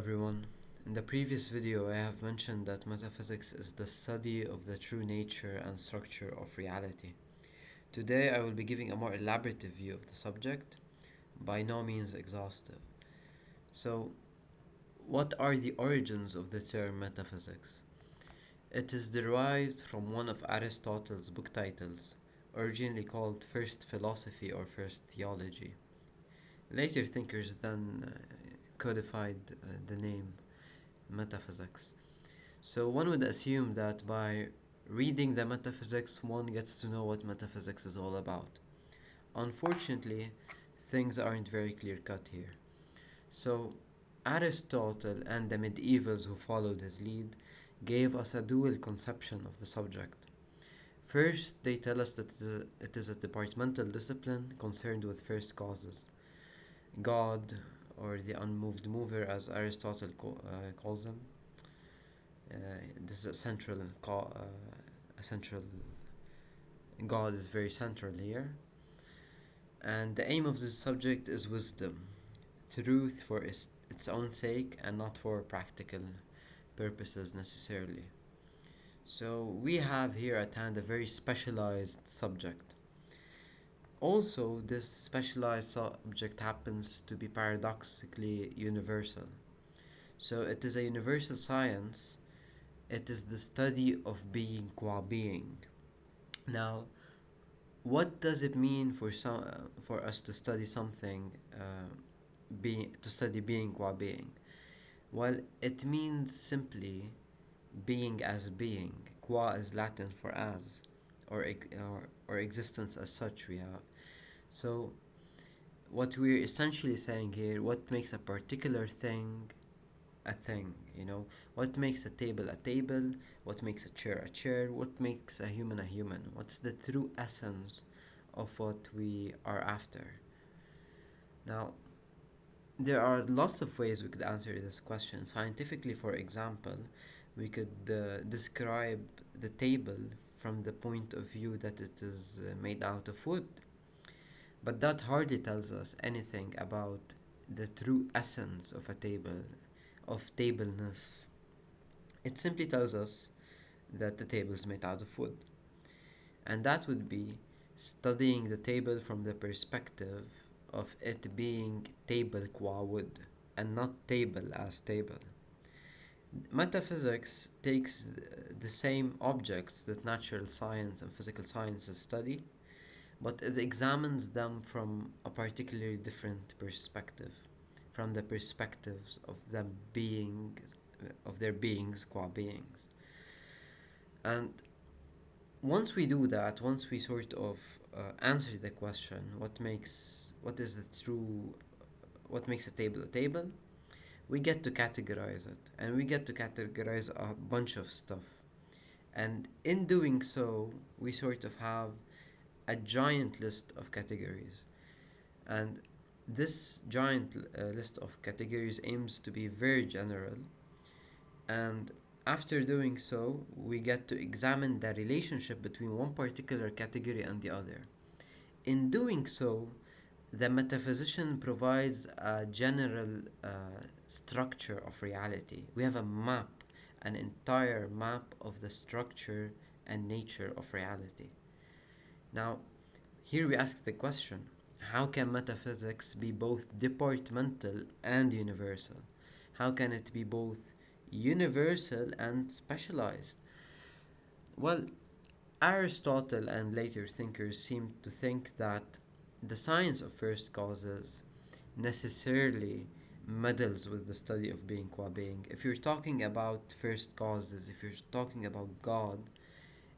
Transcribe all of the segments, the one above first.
everyone. In the previous video, I have mentioned that metaphysics is the study of the true nature and structure of reality. Today, I will be giving a more elaborative view of the subject, by no means exhaustive. So, what are the origins of the term metaphysics? It is derived from one of Aristotle's book titles, originally called First Philosophy or First Theology. Later thinkers then codified the name metaphysics. So one would assume that by reading the metaphysics, one gets to know what metaphysics is all about. Unfortunately, things aren't very clear cut here. So Aristotle and the medievals who followed his lead gave us a dual conception of the subject. First, they tell us that it is a departmental discipline concerned with first causes. God, or the unmoved mover as Aristotle calls him. This is a central God is very central here, and the aim of this subject is wisdom, truth for its own sake and not for practical purposes necessarily. So we have here at hand a very specialized subject. Also, this specialized subject happens to be paradoxically universal. So it is a universal science. It is the study of being qua being. Now, what does it mean for us to study something, being qua being? Well, it means simply being as being. Qua is Latin for as, or existence as such. We have so what we're essentially saying here, what makes a particular thing a thing. What makes a table, what makes a chair, what makes a human. What's the true essence of what we are after? Now, there are lots of ways we could answer this question. Scientifically, for example, we could describe the table from the point of view that it is made out of wood, but that hardly tells us anything about the true essence of a table, of tableness. It simply tells us that the table is made out of wood. And that would be studying the table from the perspective of it being table qua wood and not table as table. Metaphysics takes the same objects that natural science and physical sciences study, but it examines them from a particularly different perspective, from the perspectives of them being, of their beings qua beings. And once we do that, once we sort of answer the question, what makes a table, we get to categorize it, and we get to categorize a bunch of stuff. And in doing so, we sort of have a giant list of categories. And this giant list of categories aims to be very general, and after doing so, we get to examine the relationship between one particular category and the other. In doing so, the metaphysician provides a general structure of reality. We have a map, an entire map of the structure and nature of reality. Now, here we ask the question, how can metaphysics be both departmental and universal? How can it be both universal and specialized? Well, Aristotle and later thinkers seem to think that the science of first causes necessarily meddles with the study of being qua being. If you're talking about first causes, if you're talking about God,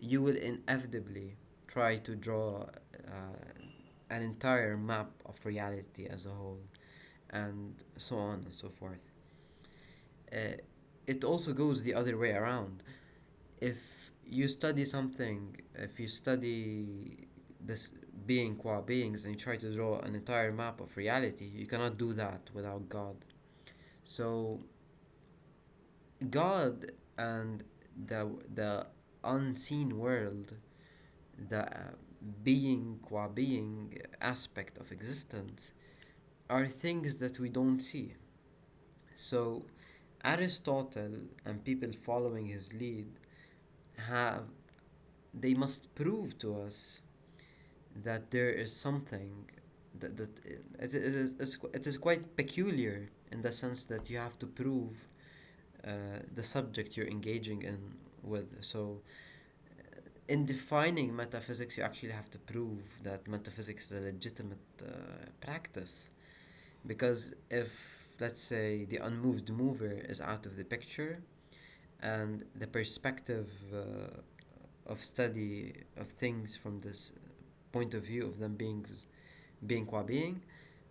you will inevitably try to draw an entire map of reality as a whole, and so on and so forth. Uh, it also goes the other way around. If you study this being qua beings and you try to draw an entire map of reality, you cannot do that without God. So, God and the unseen world, the being qua being aspect of existence, are things that we don't see. So Aristotle and people following his lead have they must prove to us that there is something that it is quite peculiar in the sense that you have to prove the subject you're engaging in with. So, in defining metaphysics, you actually have to prove that metaphysics is a legitimate practice. Because if, let's say, the unmoved mover is out of the picture and the perspective of study of things from this point of view of them being qua being,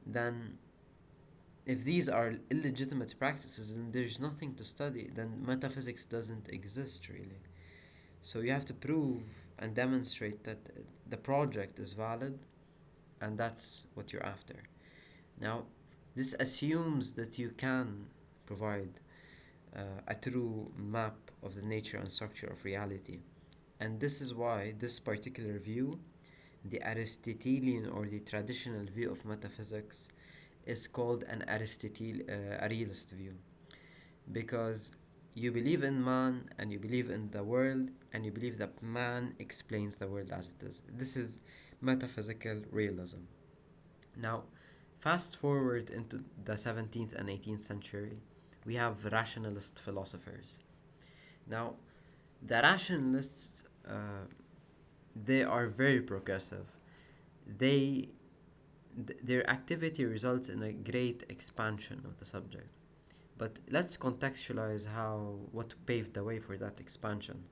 then if these are illegitimate practices, then there's nothing to study. Then metaphysics doesn't exist really. So you have to prove and demonstrate that the project is valid, and that's what you're after. Now, this assumes that you can provide a true map of the nature and structure of reality. And this is why this particular view, the Aristotelian or the traditional view of metaphysics, is called an a realist view, because you believe in man and you believe in the world and you believe that man explains the world as it is. This is metaphysical realism. Now, fast forward into the 17th and 18th century, we have rationalist philosophers. Now, the rationalists, they are very progressive. They their activity results in a great expansion of the subject. But let's contextualize what paved the way for that expansion.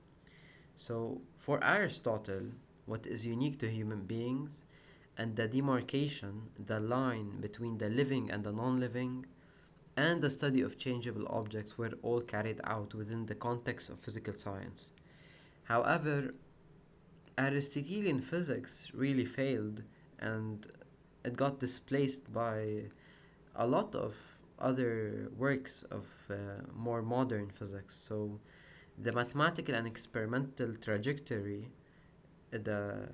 So, for Aristotle, what is unique to human beings and the demarcation, the line between the living and the non living, and the study of changeable objects were all carried out within the context of physical science. However, Aristotelian physics really failed and it got displaced by a lot of other works of more modern physics. So, the mathematical and experimental trajectory the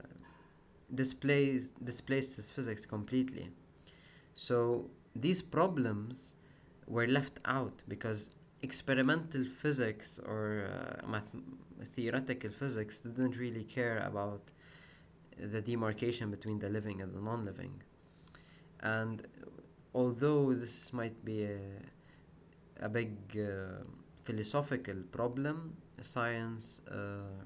displaced his physics completely. So these problems were left out because experimental physics or theoretical physics didn't really care about the demarcation between the living and the non-living. And although this might be a big philosophical problem, science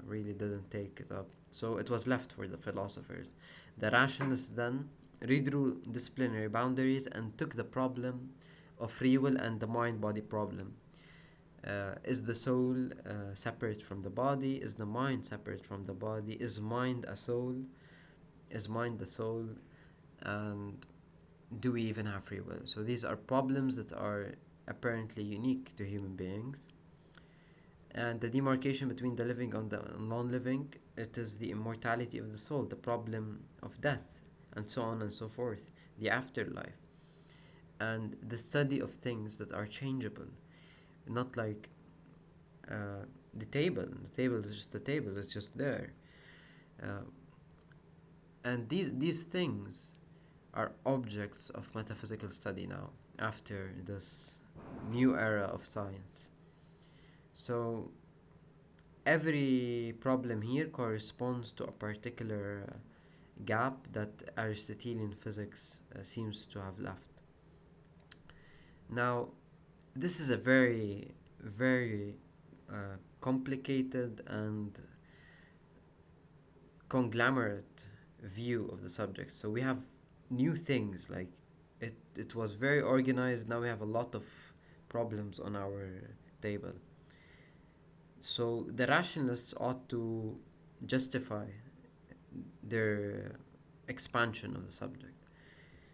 really didn't take it up. So it was left for the philosophers. The rationalists then redrew disciplinary boundaries and took the problem of free will and the mind body problem. Is the soul separate from the body? Is the mind separate from the body? Is mind a soul? Is mind the soul? And do we even have free will? So these are problems that are apparently unique to human beings. And the demarcation between the living and the non-living, it is the immortality of the soul, the problem of death, and so on and so forth, the afterlife, and the study of things that are changeable, not like the table. The table is just the table; it's just there. Uh, and these things are objects of metaphysical study now, after this new era of science. So every problem here corresponds to a particular gap that Aristotelian physics seems to have left. Now, this is a very, very complicated and conglomerate view of the subject. So we have new things, like it was very organized. Now we have a lot of problems on our table. So the rationalists ought to justify their expansion of the subject.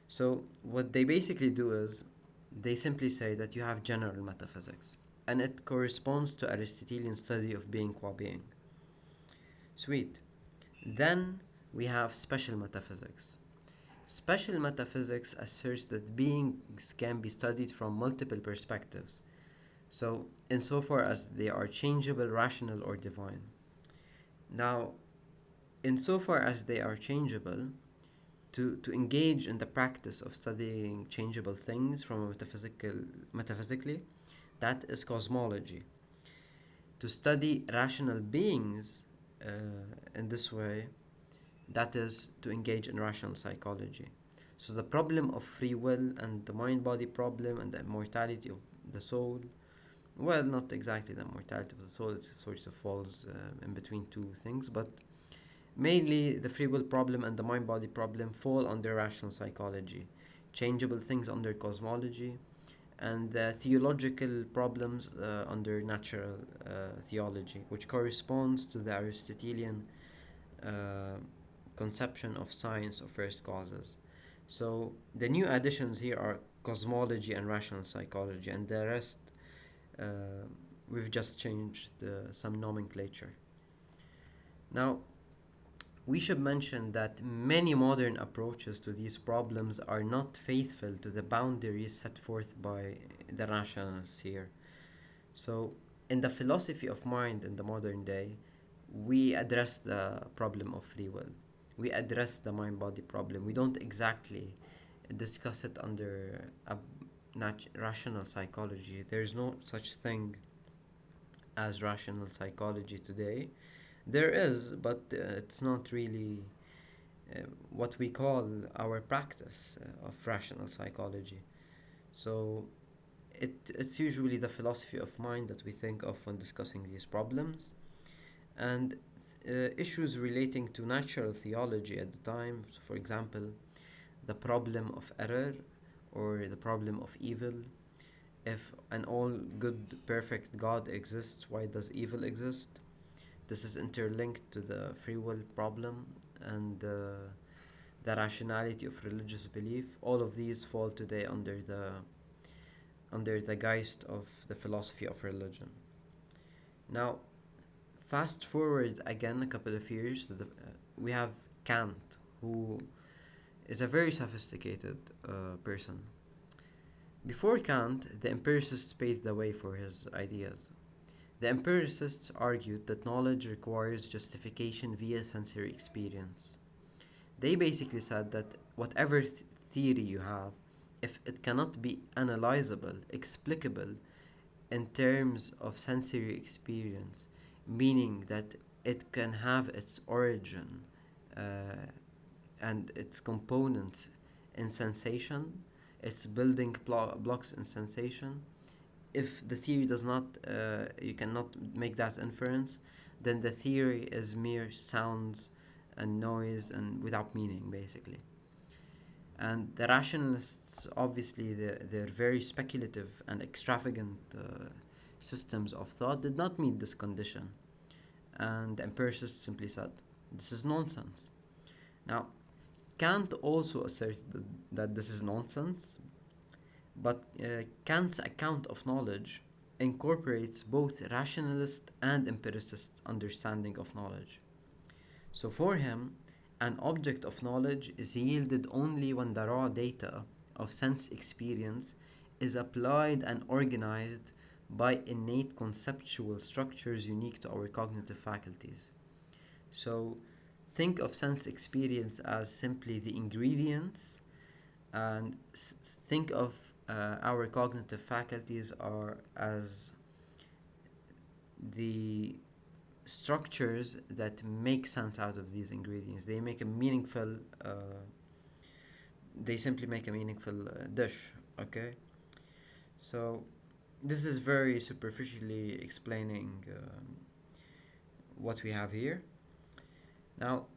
So what they basically do is they simply say that you have general metaphysics, and it corresponds to Aristotelian study of being qua being. Sweet. Then we have special metaphysics. Special metaphysics asserts that beings can be studied from multiple perspectives, so insofar as they are changeable, rational, or divine. Now, insofar as they are changeable, to engage in the practice of studying changeable things from a metaphysically, That is cosmology. To study rational beings in this way, that is to engage in rational psychology. So the problem of free will and the mind-body problem and the immortality of the soul, well, not exactly the immortality of the soul, it sort of falls in between two things, but mainly the free will problem and the mind-body problem fall under rational psychology, changeable things under cosmology, and the theological problems under natural theology, which corresponds to the Aristotelian uh, conception of science of first causes. So the new additions here are cosmology and rational psychology, and the rest uh, we've just changed some nomenclature. Now, we should mention that many modern approaches to these problems are not faithful to the boundaries set forth by the rationalists here. So, in the philosophy of mind in the modern day, we address the problem of free will. We address the mind body problem. We don't exactly discuss it under a rational psychology. There's no such thing as rational psychology today. There is, but it's not really what we call our practice of rational psychology. So it's usually the philosophy of mind that we think of when discussing these problems, and issues relating to natural theology at the time. So for example, the problem of error or the problem of evil. If an all good, perfect God exists, why does evil exist? This is interlinked to the free will problem and the rationality of religious belief. All of these fall today under the geist of the philosophy of religion. Now, fast forward again a couple of years, we have Kant, who is a very sophisticated person. Before Kant, the empiricists paved the way for his ideas. The empiricists argued that knowledge requires justification via sensory experience. They basically said that whatever theory you have, if it cannot be analyzable, explicable in terms of sensory experience, meaning that it can have its origin and its components in sensation, its building blocks in sensation. If the theory does not, you cannot make that inference, then the theory is mere sounds and noise and without meaning, basically. And the rationalists, obviously, their very speculative and extravagant systems of thought did not meet this condition. And the empiricists simply said, this is nonsense. Now, Kant also asserted that this is nonsense, but Kant's account of knowledge incorporates both rationalist and empiricist understanding of knowledge. So for him, an object of knowledge is yielded only when the raw data of sense experience is applied and organized by innate conceptual structures unique to our cognitive faculties. So think of sense experience as simply the ingredients, and think of our cognitive faculties are as the structures that make sense out of these ingredients. They make a meaningful they simply make a meaningful dish. Okay, so this is very superficially explaining what we have here. Now,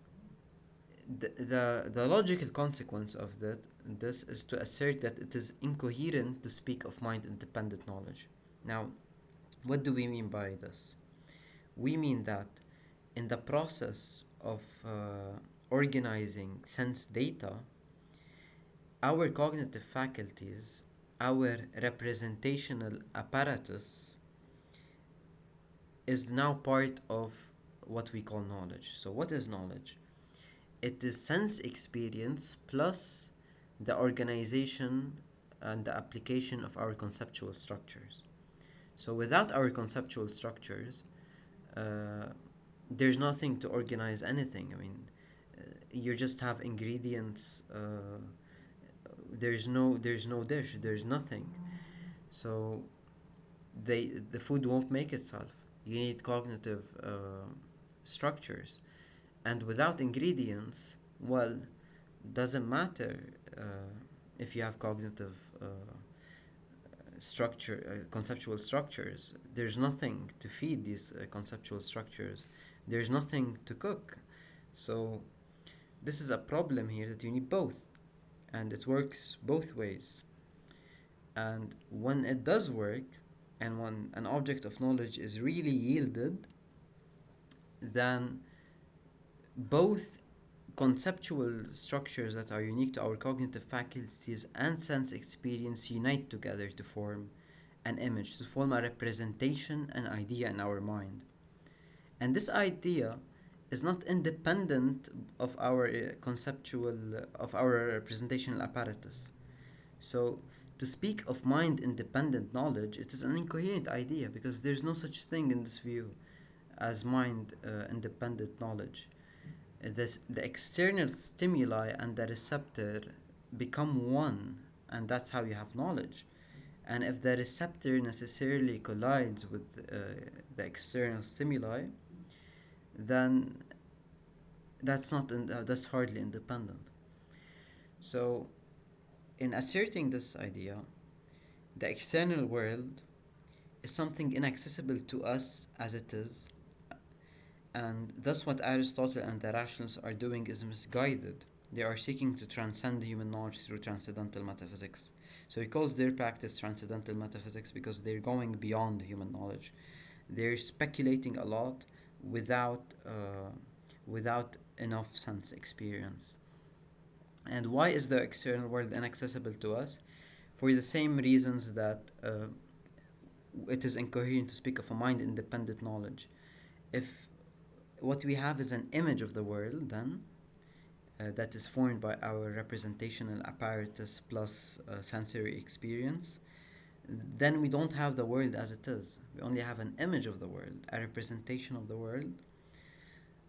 the logical consequence of this is to assert that it is incoherent to speak of mind independent knowledge. Now, what do we mean by this? We mean that in the process of organizing sense data, our cognitive faculties, our representational apparatus, is now part of what we call knowledge. So, what is knowledge? It is sense experience plus the organization and the application of our conceptual structures. So, without our conceptual structures, there's nothing to organize anything. I mean, you just have ingredients. There's no dish. There's nothing. So the food won't make itself. You need cognitive structures, and without ingredients, well, doesn't matter if you have cognitive conceptual structures. There's nothing to feed these conceptual structures. There's nothing to cook. So this is a problem here, that you need both, and it works both ways. And when it does work, and when an object of knowledge is really yielded, then both conceptual structures that are unique to our cognitive faculties and sense experience unite together to form an image, to form a representation, an idea in our mind. And this idea is not independent of our of our representational apparatus. So, to speak of mind independent knowledge, it is an incoherent idea, because there's no such thing in this view as mind independent knowledge. The external stimuli and the receptor become one, and that's how you have knowledge. And if the receptor necessarily collides with the external stimuli, then that's hardly independent. So, in asserting this idea, the external world is something inaccessible to us as it is, and thus what Aristotle and the rationalists are doing is misguided. They are seeking to transcend human knowledge through transcendental metaphysics. So he calls their practice transcendental metaphysics because they're going beyond human knowledge. They're speculating a lot without enough sense experience. And why is the external world inaccessible to us? For the same reasons that it is incoherent to speak of a mind independent knowledge. If what we have is an image of the world, then that is formed by our representational apparatus plus sensory experience, then we don't have the world as it is. We only have an image of the world, a representation of the world.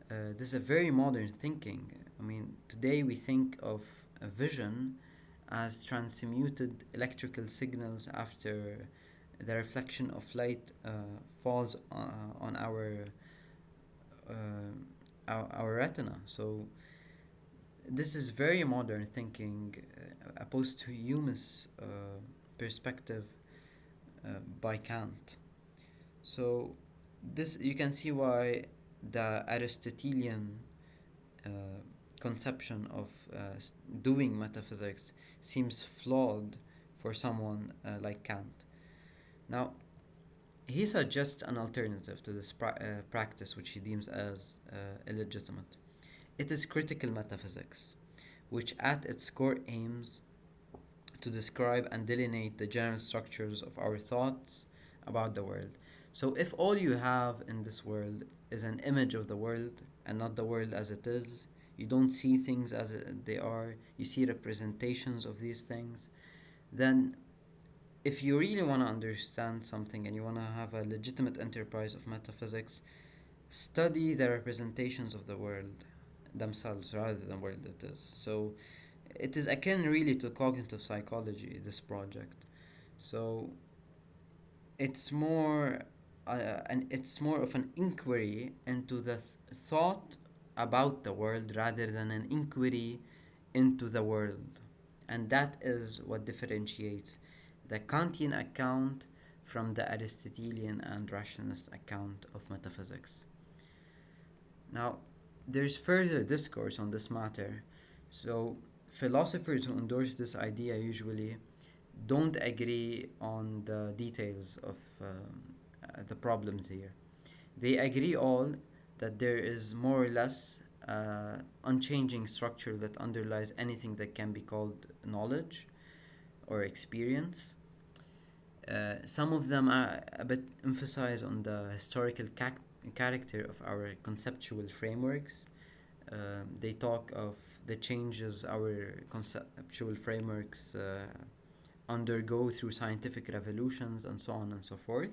This is a very modern thinking. I mean, today we think of a vision as transmuted electrical signals after the reflection of light falls on our retina. So this is very modern thinking, a posthumous perspective by Kant. So this, you can see why the Aristotelian uh, conception of doing metaphysics seems flawed for someone like Kant. Now, he suggests an alternative to this practice, which he deems as illegitimate. It is critical metaphysics, which at its core aims to describe and delineate the general structures of our thoughts about the world. So, if all you have in this world is an image of the world and not the world as it is, you don't see things as they are, you see representations of these things, then if you really want to understand something and you want to have a legitimate enterprise of metaphysics, study the representations of the world themselves rather than the world it is. So it is akin really to cognitive psychology, this project. So it's more it's more of an inquiry into the thought about the world rather than an inquiry into the world. And that is what differentiates the Kantian account from the Aristotelian and rationalist account of metaphysics. Now, there's further discourse on this matter. So, philosophers who endorse this idea usually don't agree on the details of the problems here. They agree all that there is more or less unchanging structure that underlies anything that can be called knowledge or experience. Some of them are a bit emphasize on the historical character of our conceptual frameworks. They talk of the changes our conceptual frameworks undergo through scientific revolutions and so on and so forth.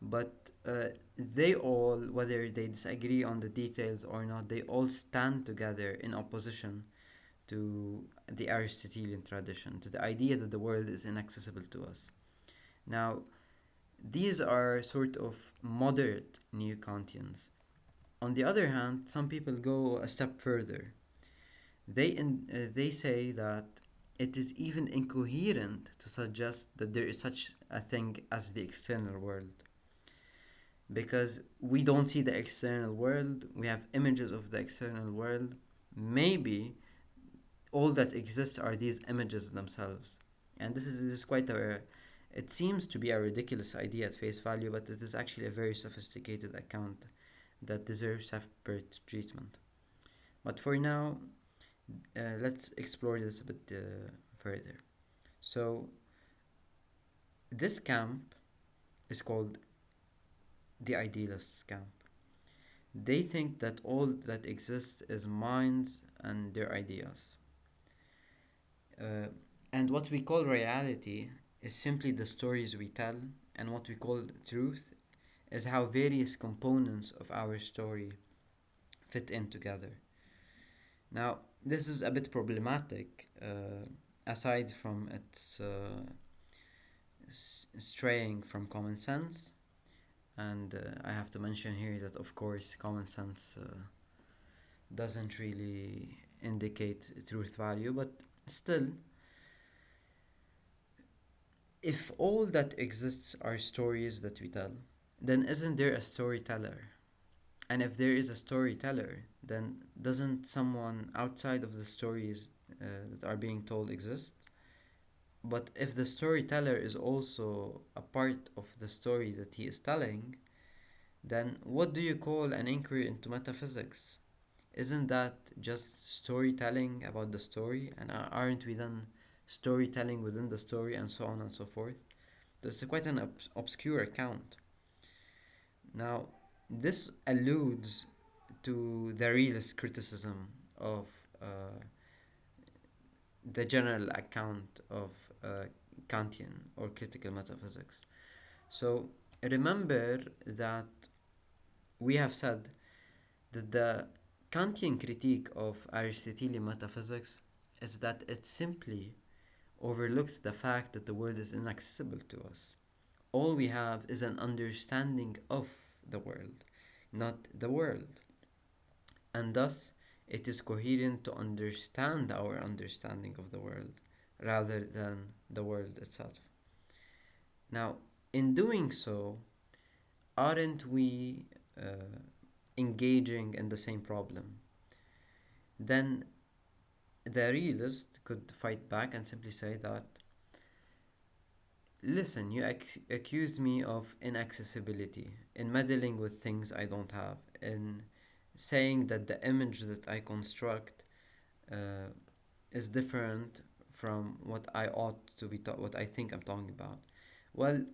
But they all, whether they disagree on the details or not, they all stand together in opposition to the Aristotelian tradition, to the idea that the world is inaccessible to us. Now, These are sort of moderate New Kantians. On the other hand, some people go a step further. They say that it is even incoherent to suggest that there is such a thing as the external world, because we don't see the external world, we have images of the external world. Maybe all that exists are these images themselves. And this is quite a, it seems to be a ridiculous idea at face value, but it is actually a very sophisticated account that deserves separate treatment. But for now, let's explore this a bit further. So, this camp is called the idealists camp. They think that all that exists is minds and their ideas. Uh, and what we call reality is simply the stories we tell, and what we call truth is how various components of our story fit in together. Now, this is a bit problematic, aside from its straying from common sense. And I have to mention here that, of course, common sense doesn't really indicate truth value, but still, if all that exists are stories that we tell, then isn't there a storyteller? And if there is a storyteller, then doesn't someone outside of the stories that are being told exist? But if the storyteller is also a part of the story that he is telling, then what do you call an inquiry into metaphysics? Isn't that just storytelling about the story? And aren't we then storytelling within the story, and so on and so forth? This is quite an obscure account. Now, this alludes to the realist criticism of the general account of Kantian or critical metaphysics. So remember that we have said that the Kantian critique of Aristotelian metaphysics is that it simply overlooks the fact that the world is inaccessible to us. All we have is an understanding of the world, not the world. And thus, it is coherent to understand our understanding of the world rather than the world itself. Now, in doing so, aren't we engaging in the same problem? Then the realist could fight back and simply say that, listen, you accuse me of inaccessibility, in meddling with things I don't have, in saying that the image that I construct uh, is different from what I ought to be what I think I'm talking about. Well,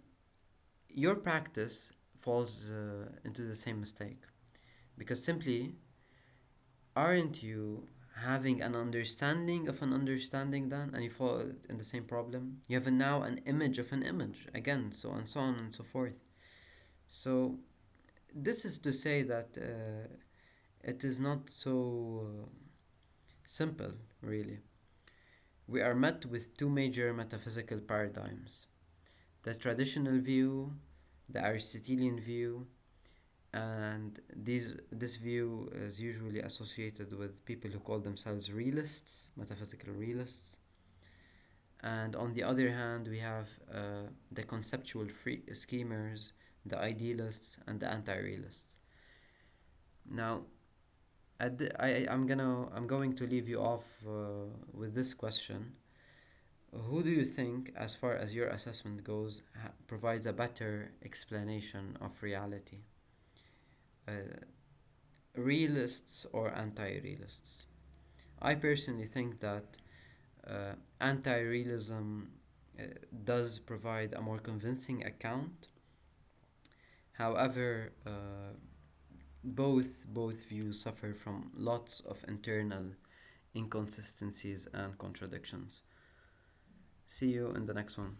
your practice falls into the same mistake, because simply, aren't you having an understanding of an understanding then, and you fall in the same problem? You have now an image of an image again, so and so on and so forth. So this is to say that it is not so simple, really. We are met with two major metaphysical paradigms: the traditional view, the Aristotelian view, and this view is usually associated with people who call themselves realists, metaphysical realists. And on the other hand, we have the conceptual free schemers, the idealists, and the anti-realists. Now, I'm going to leave you off with this question: who do you think, as far as your assessment goes, provides a better explanation of reality? Uh, Realists or anti-realists? I personally think that anti-realism does provide a more convincing account. However, both views suffer from lots of internal inconsistencies and contradictions. See you in the next one.